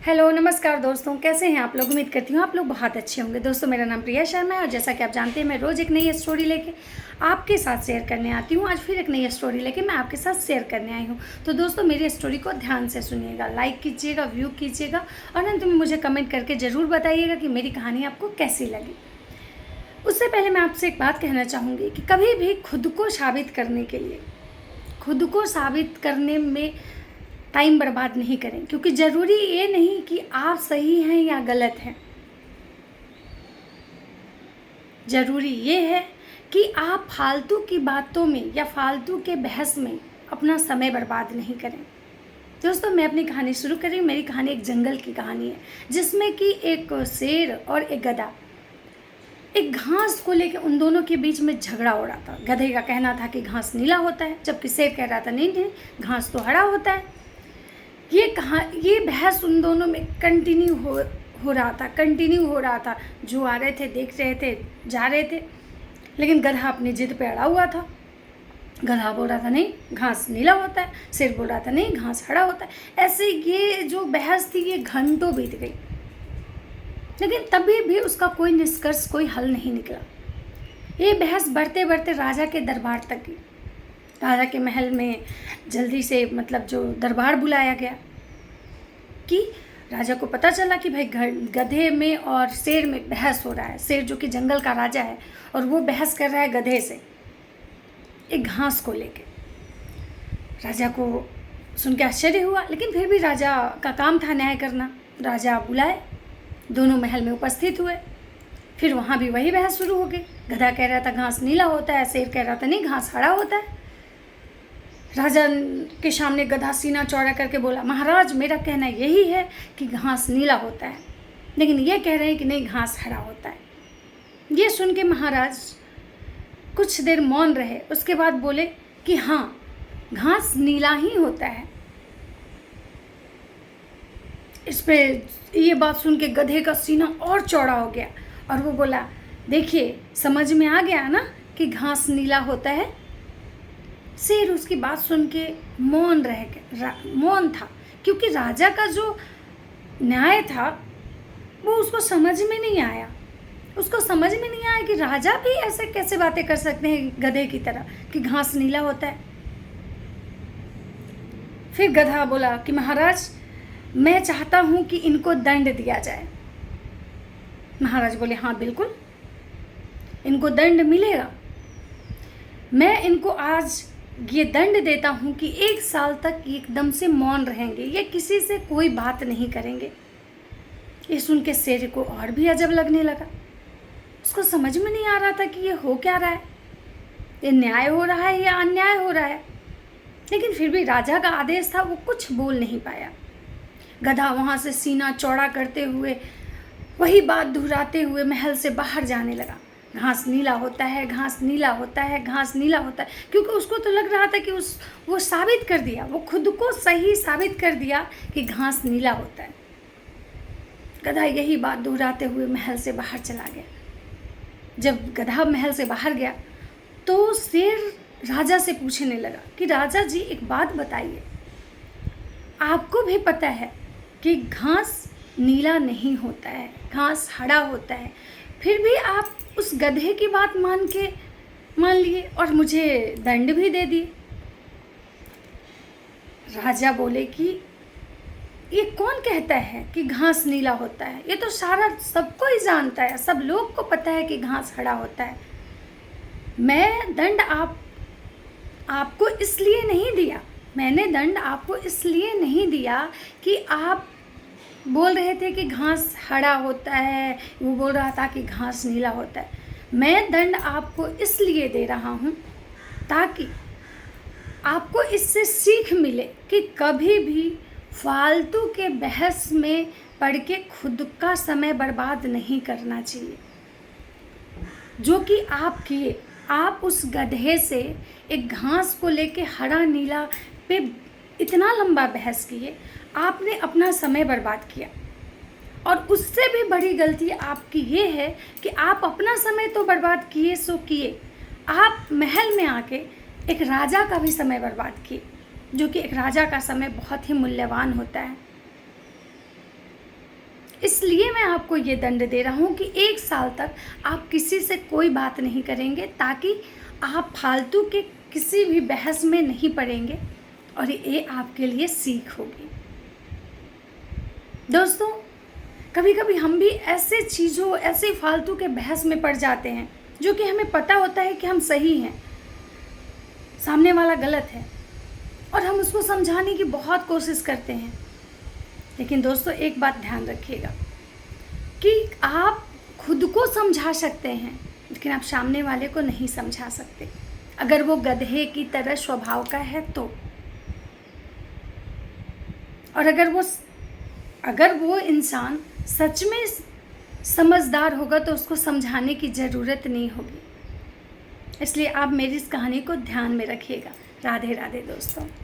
Hello नमस्कार दोस्तों, कैसे हैं आप लोग। उम्मीद करती हूँ आप लोग बहुत अच्छे होंगे। दोस्तों मेरा नाम प्रिया शर्मा है और जैसा कि आप जानते हैं मैं रोज़ एक नई स्टोरी लेके आपके साथ शेयर करने आती हूँ। आज फिर एक नई स्टोरी लेके मैं आपके साथ शेयर करने आई हूँ। तो दोस्तों मेरी स्टोरी को ध्यान से सुनिएगा, लाइक कीजिएगा, व्यू कीजिएगा और अंत में मुझे कमेंट करके ज़रूर बताइएगा कि मेरी कहानी आपको कैसी लगी। उससे पहले मैं आपसे एक बात कहना चाहूँगी कि कभी भी खुद को साबित करने के लिए, खुद को साबित करने में टाइम बर्बाद नहीं करें, क्योंकि ज़रूरी ये नहीं कि आप सही हैं या गलत हैं। ज़रूरी ये है कि आप फालतू की बातों में या फालतू के बहस में अपना समय बर्बाद नहीं करें। दोस्तों मैं अपनी कहानी शुरू कर रही हूँ। मेरी कहानी एक जंगल की कहानी है जिसमें कि एक शेर और एक गधा एक घास को लेकर उन दोनों के बीच में झगड़ा हो रहा था। गधे का कहना था कि घास नीला होता है, जबकि शेर कह रहा था नहीं घास तो हरा होता है। ये बहस उन दोनों में कंटिन्यू हो रहा था। जो आ रहे थे, देख रहे थे, जा रहे थे, लेकिन गधा अपनी जिद पे अड़ा हुआ था। गधा बोल रहा था नहीं घास नीला होता है, शेर बोल रहा था नहीं घास हरा होता है। ऐसे ये जो बहस थी ये घंटों बीत गई, लेकिन तभी भी उसका कोई निष्कर्ष, कोई हल नहीं निकला। ये बहस बढ़ते बढ़ते राजा के दरबार तक गई। राजा के महल में जल्दी से जो दरबार बुलाया गया कि राजा को पता चला कि भाई गधे में और शेर में बहस हो रहा है। शेर जो कि जंगल का राजा है और वो बहस कर रहा है गधे से एक घास को लेके। राजा को सुन के आश्चर्य हुआ, लेकिन फिर भी राजा का काम था न्याय करना। राजा बुलाए, दोनों महल में उपस्थित हुए। फिर वहाँ भी वही बहस शुरू हो गई। गधा कह रहा था घास नीला होता है, शेर कह रहा था नहीं घास हरा होता है। राजा के सामने गधा सीना चौड़ा करके बोला, महाराज मेरा कहना यही है कि घास नीला होता है, लेकिन ये कह रहे हैं कि नहीं घास हरा होता है। ये सुन के महाराज कुछ देर मौन रहे, उसके बाद बोले कि हाँ घास नीला ही होता है। इस पे ये बात सुन के गधे का सीना और चौड़ा हो गया और वो बोला, देखिए समझ में आ गया ना कि घास नीला होता है। शेर उसकी बात सुन के मौन था, क्योंकि राजा का जो न्याय था वो उसको समझ में नहीं आया। उसको समझ में नहीं आया कि राजा भी ऐसे कैसे बातें कर सकते हैं गधे की तरह कि घास नीला होता है। फिर गधा बोला कि महाराज मैं चाहता हूं कि इनको दंड दिया जाए। महाराज बोले हाँ बिल्कुल इनको दंड मिलेगा। मैं इनको आज ये दंड देता हूँ कि 1 साल तक एकदम से मौन रहेंगे, ये किसी से कोई बात नहीं करेंगे। ये सुन के शेर को और भी अजब लगने लगा। उसको समझ में नहीं आ रहा था कि ये हो क्या रहा है, ये न्याय हो रहा है या अन्याय हो रहा है। लेकिन फिर भी राजा का आदेश था, वो कुछ बोल नहीं पाया। गधा वहाँ से सीना चौड़ा करते हुए वही बात दोहराते हुए महल से बाहर जाने लगा। घास नीला होता है, घास नीला होता है, घास नीला होता है, क्योंकि उसको तो लग रहा था कि वो साबित कर दिया, वो खुद को सही साबित कर दिया कि घास नीला होता है। गधा यही बात दोहराते हुए महल से बाहर चला गया। जब गधा महल से बाहर गया तो शेर राजा से पूछने लगा कि राजा जी एक बात बताइए, आपको भी पता है कि घास नीला नहीं होता है, घास हरा होता है, फिर भी आप उस गधे की बात मान लिए और मुझे दंड भी दे दिए। राजा बोले कि ये कौन कहता है कि घास नीला होता है, ये तो सबको ही जानता है, सब लोग को पता है कि घास हरा होता है। मैं दंड आपको इसलिए नहीं दिया, मैंने दंड आपको इसलिए नहीं दिया कि आप बोल रहे थे कि घास हरा होता है, वो बोल रहा था कि घास नीला होता है। मैं दंड आपको इसलिए दे रहा हूँ ताकि आपको इससे सीख मिले कि कभी भी फालतू के बहस में पड़ के खुद का समय बर्बाद नहीं करना चाहिए। जो कि आप किए, आप उस गधे से एक घास को लेके हरा नीला पे इतना लंबा बहस किए, आपने अपना समय बर्बाद किया। और उससे भी बड़ी गलती आपकी ये है कि आप अपना समय तो बर्बाद किए सो किए, आप महल में आके एक राजा का भी समय बर्बाद किए, जो कि एक राजा का समय बहुत ही मूल्यवान होता है। इसलिए मैं आपको ये दंड दे रहा हूँ कि 1 साल तक आप किसी से कोई बात नहीं करेंगे, ताकि आप फालतू के किसी भी बहस में नहीं पड़ेंगे, और ये आपके लिए सीख होगी। दोस्तों, कभी कभी हम भी ऐसे चीज़ों, ऐसे फालतू के बहस में पड़ जाते हैं जो कि हमें पता होता है कि हम सही हैं, सामने वाला गलत है, और हम उसको समझाने की बहुत कोशिश करते हैं। लेकिन दोस्तों, एक बात ध्यान रखिएगा कि आप खुद को समझा सकते हैं, लेकिन आप सामने वाले को नहीं समझा सकते, अगर वो गधे की तरह स्वभाव का है तो। और अगर वो इंसान सच में समझदार होगा तो उसको समझाने की ज़रूरत नहीं होगी। इसलिए आप मेरी इस कहानी को ध्यान में रखिएगा। राधे राधे दोस्तों।